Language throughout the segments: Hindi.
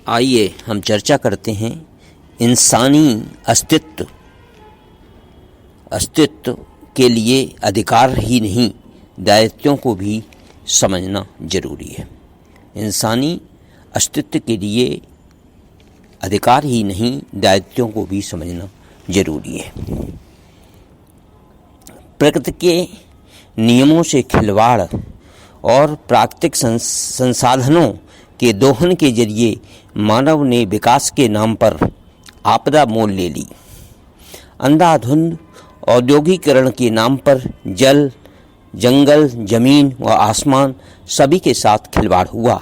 आइए हम चर्चा करते हैं इंसानी अस्तित्व के लिए अधिकार ही नहीं दायित्वों को भी समझना जरूरी है। इंसानी अस्तित्व के लिए अधिकार ही नहीं दायित्वों को भी समझना जरूरी है। प्रकृति के नियमों से खिलवाड़ और प्राकृतिक संसाधनों के दोहन के जरिए मानव ने विकास के नाम पर आपदा मोल ले ली। अंधाधुंध औद्योगिकरण के नाम पर जल, जंगल, जमीन व आसमान सभी के साथ खिलवाड़ हुआ।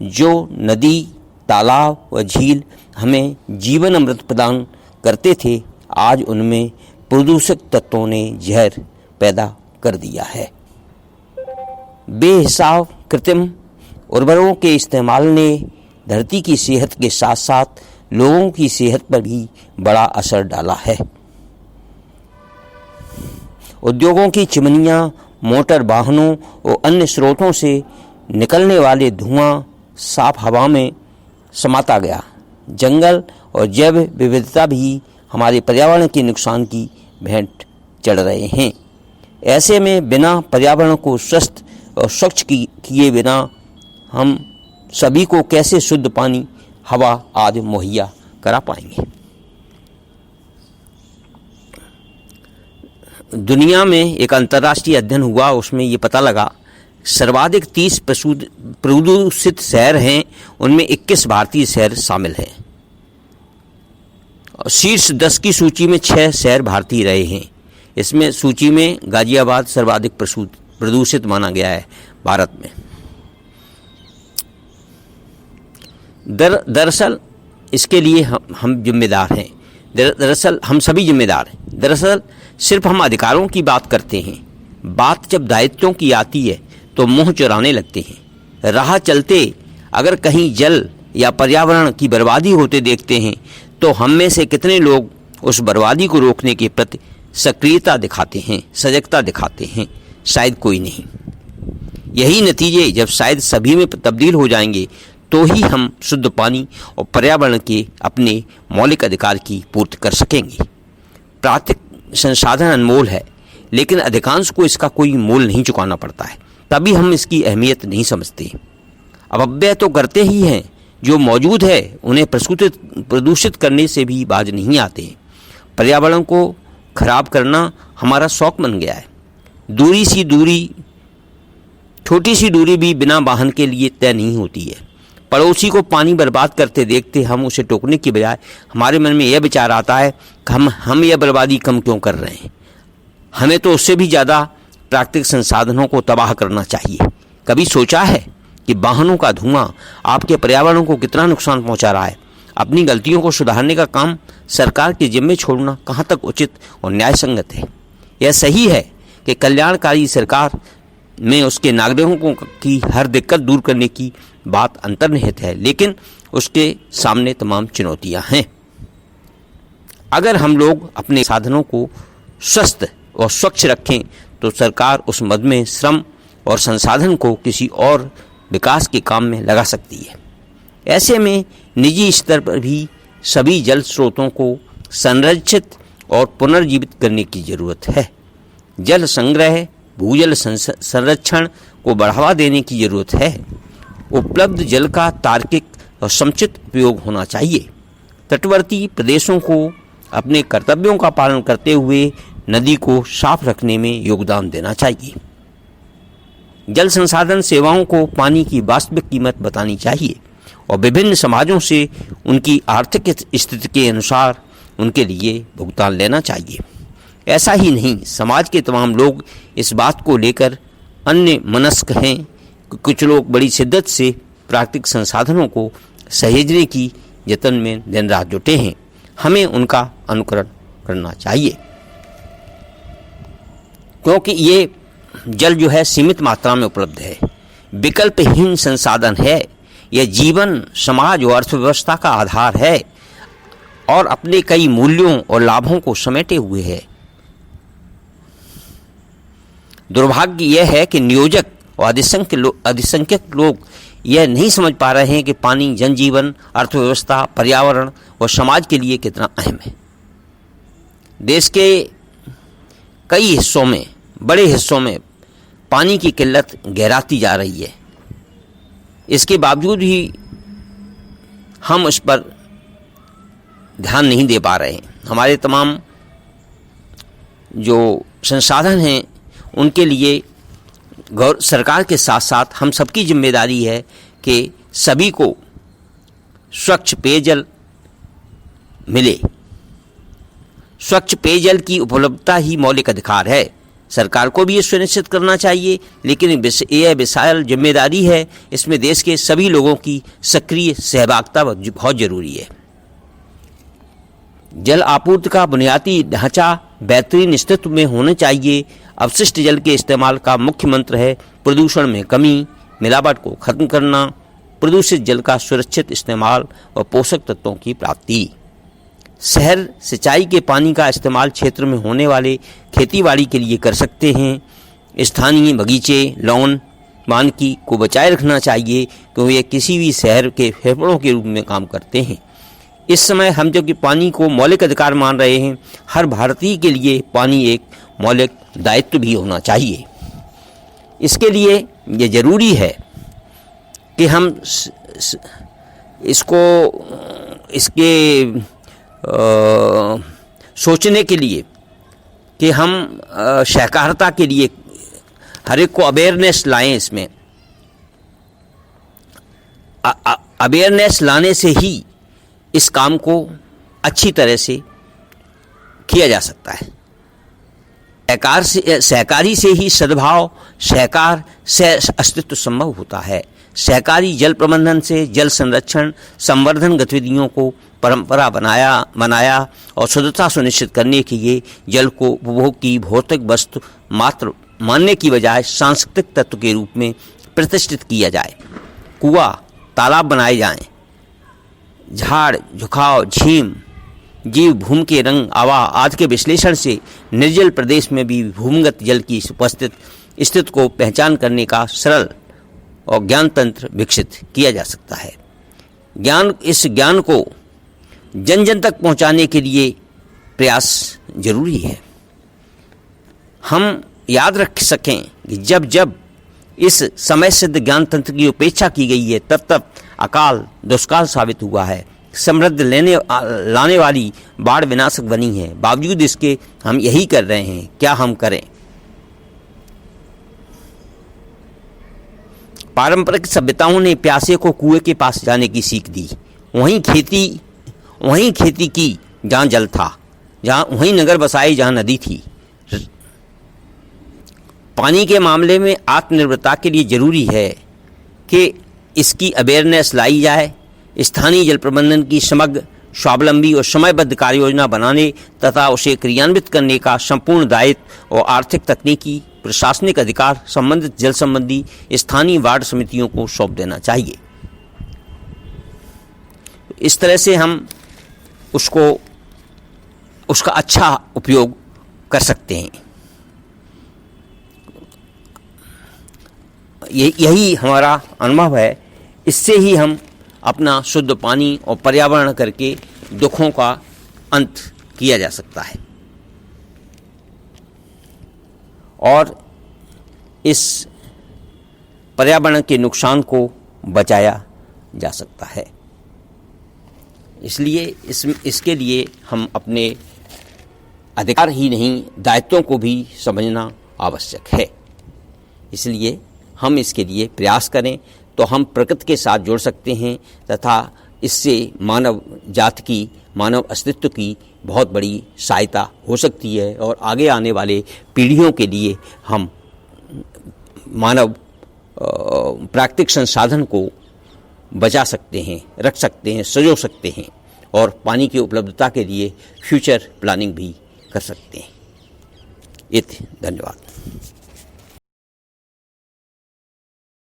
जो नदी, तालाब व झील हमें जीवन अमृत प्रदान करते थे, आज उनमें प्रदूषक तत्वों ने जहर पैदा कर दिया है। बेहिसाब कृत्रिम उर्वरकों के इस्तेमाल ने धरती की सेहत के साथ साथ लोगों की सेहत पर भी बड़ा असर डाला है। उद्योगों की चिमनियां, मोटर वाहनों और अन्य स्रोतों से निकलने वाले धुआं साफ हवा में समाता गया। जंगल और जैव विविधता भी हमारे पर्यावरण के नुकसान की भेंट चढ़ रहे हैं। ऐसे में बिना पर्यावरण को स्वस्थ और स्वच्छ किए बिना हम सभी को कैसे शुद्ध पानी, हवा आदि मुहैया करा पाएंगे। दुनिया में एक अंतर्राष्ट्रीय अध्ययन हुआ, उसमें ये पता लगा सर्वाधिक 30 प्रदूषित शहर हैं, उनमें 21 भारतीय शहर शामिल हैं। शीर्ष 10 की सूची में 6 शहर भारतीय रहे हैं। इसमें सूची में गाजियाबाद सर्वाधिक प्रदूषित माना गया है भारत में। दरअसल इसके लिए हम जिम्मेदार हैं। दरअसल हम सभी जिम्मेदार हैं। दरअसल सिर्फ हम अधिकारों की बात करते हैं, बात जब दायित्वों की आती है तो मुंह चुराने लगते हैं। राह चलते अगर कहीं जल या पर्यावरण की बर्बादी होते देखते हैं तो हम में से कितने लोग उस बर्बादी को रोकने के प्रति सक्रियता दिखाते हैं, सजगता दिखाते हैं? शायद कोई नहीं। यही नतीजे जब शायद सभी में तब्दील हो जाएंगे तो ही हम शुद्ध पानी और पर्यावरण के अपने मौलिक अधिकार की पूर्ति कर सकेंगे। प्राकृतिक संसाधन अनमोल है, लेकिन अधिकांश को इसका कोई मूल नहीं चुकाना पड़ता है, तभी हम इसकी अहमियत नहीं समझते। अपव्यय तो करते ही हैं, जो मौजूद है उन्हें प्रदूषित करने से भी बाज नहीं आते। पर्यावरण को खराब करना हमारा शौक बन गया है। छोटी सी दूरी भी बिना वाहन के लिए तय नहीं होती है। पड़ोसी को पानी बर्बाद करते देखते हम उसे टोकने की बजाय हमारे मन में यह विचार आता है कि हम यह बर्बादी कम क्यों कर रहे हैं। हमें तो उससे भी ज़्यादा प्राकृतिक संसाधनों को तबाह करना चाहिए। कभी सोचा है कि वाहनों का धुआं आपके पर्यावरण को कितना नुकसान पहुंचा रहा है? अपनी गलतियों को सुधारने का काम सरकार के जिम्मे छोड़ना कहाँ तक उचित और न्याय संगत है? यह सही है कि कल्याणकारी सरकार में उसके नागरिकों की हर दिक्कत दूर करने की बात अंतर्निहित है, लेकिन उसके सामने तमाम चुनौतियां हैं। अगर हम लोग अपने साधनों को स्वस्थ और स्वच्छ रखें तो सरकार उस मद में श्रम और संसाधन को किसी और विकास के काम में लगा सकती है। ऐसे में निजी स्तर पर भी सभी जल स्रोतों को संरक्षित और पुनर्जीवित करने की जरूरत है। जल संग्रह, भूजल संरक्षण को बढ़ावा देने की जरूरत है। उपलब्ध जल का तार्किक और समुचित उपयोग होना चाहिए। तटवर्ती प्रदेशों को अपने कर्तव्यों का पालन करते हुए नदी को साफ रखने में योगदान देना चाहिए। जल संसाधन सेवाओं को पानी की वास्तविक कीमत बतानी चाहिए और विभिन्न समाजों से उनकी आर्थिक स्थिति के अनुसार उनके लिए भुगतान लेना चाहिए। ऐसा ही नहीं, समाज के तमाम लोग इस बात को लेकर अन्य मनस्क हैं कि कुछ लोग बड़ी शिद्दत से प्राकृतिक संसाधनों को सहेजने की यत्न में दिन रात जुटे हैं। हमें उनका अनुकरण करना चाहिए, क्योंकि ये जल जो है सीमित मात्रा में उपलब्ध है, विकल्पहीन संसाधन है। यह जीवन, समाज और अर्थव्यवस्था का आधार है और अपने कई मूल्यों और लाभों को समेटे हुए है। दुर्भाग्य यह है कि नियोजक और अधिसंख्यक लोग यह नहीं समझ पा रहे हैं कि पानी जनजीवन, अर्थव्यवस्था, पर्यावरण और समाज के लिए कितना अहम है। देश के कई हिस्सों में, बड़े हिस्सों में पानी की किल्लत गहराती जा रही है। इसके बावजूद भी हम उस पर ध्यान नहीं दे पा रहे हैं। हमारे तमाम जो संसाधन हैं उनके लिए सरकार के साथ साथ हम सबकी जिम्मेदारी है कि सभी को स्वच्छ पेयजल मिले। स्वच्छ पेयजल की उपलब्धता ही मौलिक अधिकार है। सरकार को भी ये सुनिश्चित करना चाहिए, लेकिन यह विशाल जिम्मेदारी है, इसमें देश के सभी लोगों की सक्रिय सहभागिता बहुत जरूरी है। जल आपूर्ति का बुनियादी ढांचा बेहतरीन स्थिति में होना चाहिए। अपशिष्ट जल के इस्तेमाल का मुख्य मंत्र है प्रदूषण में कमी, मिलावट को खत्म करना, प्रदूषित जल का सुरक्षित इस्तेमाल और पोषक तत्वों की प्राप्ति। शहर सिंचाई के पानी का इस्तेमाल क्षेत्र में होने वाले खेतीबाड़ी के लिए कर सकते हैं। स्थानीय बगीचे, लॉन, वानिकी को बचाए रखना चाहिए क्योंकि ये किसी भी शहर के फेफड़ों के रूप में काम करते हैं। इस समय हम जो कि पानी को मौलिक अधिकार मान रहे हैं, हर भारतीय के लिए पानी एक मौलिक दायित्व भी होना चाहिए। इसके लिए ये ज़रूरी है कि हम इसके सोचने के लिए कि हम सहकारिता के लिए हर एक को अवेयरनेस लाएं। इसमें अवेयरनेस लाने से ही इस काम को अच्छी तरह से किया जा सकता है। सहकारी से ही सद्भाव, सहकार से अस्तित्व संभव होता है। सहकारी जल प्रबंधन से जल संरक्षण संवर्धन गतिविधियों को परंपरा बनाया और शुद्धता सुनिश्चित करने के लिए जल को उपभोग की भौतिक वस्तु मात्र मानने की बजाय सांस्कृतिक तत्व के रूप में प्रतिष्ठित किया जाए। कुआं, तालाब बनाए जाएं। झाड़, झुकाव, झीम, जीव, भूमि के रंग, आवाह आदि के विश्लेषण से निर्जल प्रदेश में भी भूमिगत जल की उपस्थित स्थिति को पहचान करने का सरल और ज्ञान तंत्र विकसित किया जा सकता है। इस ज्ञान को जन जन तक पहुंचाने के लिए प्रयास जरूरी है। हम याद रख सकें कि जब जब इस समय सिद्ध ज्ञान तंत्र की उपेक्षा की गई है, तब तब अकाल दुष्काल साबित हुआ है, समृद्धि लाने वाली बाढ़ विनाशक बनी है। बावजूद इसके हम यही कर रहे हैं। क्या हम करें? पारंपरिक सभ्यताओं ने प्यासे को कुएं के पास जाने की सीख दी। वहीं खेती की जहाँ जल था, वहीं नगर बसाए जहाँ नदी थी। पानी के मामले में आत्मनिर्भरता के लिए जरूरी है कि इसकी अवेयरनेस लाई जाए। स्थानीय जल प्रबंधन की समग्र, स्वावलंबी और समयबद्ध कार्य योजना बनाने तथा उसे क्रियान्वित करने का संपूर्ण दायित्व और आर्थिक, तकनीकी, प्रशासनिक अधिकार संबंधित जल संबंधी स्थानीय वार्ड समितियों को सौंप देना चाहिए। इस तरह से हम उसका अच्छा उपयोग कर सकते हैं। यही हमारा अनुभव है। इससे ही हम अपना शुद्ध पानी और पर्यावरण करके दुखों का अंत किया जा सकता है और इस पर्यावरण के नुकसान को बचाया जा सकता है। इसलिए इसके लिए हम अपने अधिकार ही नहीं, दायित्वों को भी समझना आवश्यक है। इसलिए हम इसके लिए प्रयास करें तो हम प्रकृति के साथ जुड़ सकते हैं तथा इससे मानव जाति की, मानव अस्तित्व की बहुत बड़ी सहायता हो सकती है और आगे आने वाले पीढ़ियों के लिए हम मानव प्राकृतिक संसाधन को बचा सकते हैं, रख सकते हैं, संजो सकते हैं और पानी की उपलब्धता के लिए फ्यूचर प्लानिंग भी कर सकते हैं। धन्यवाद।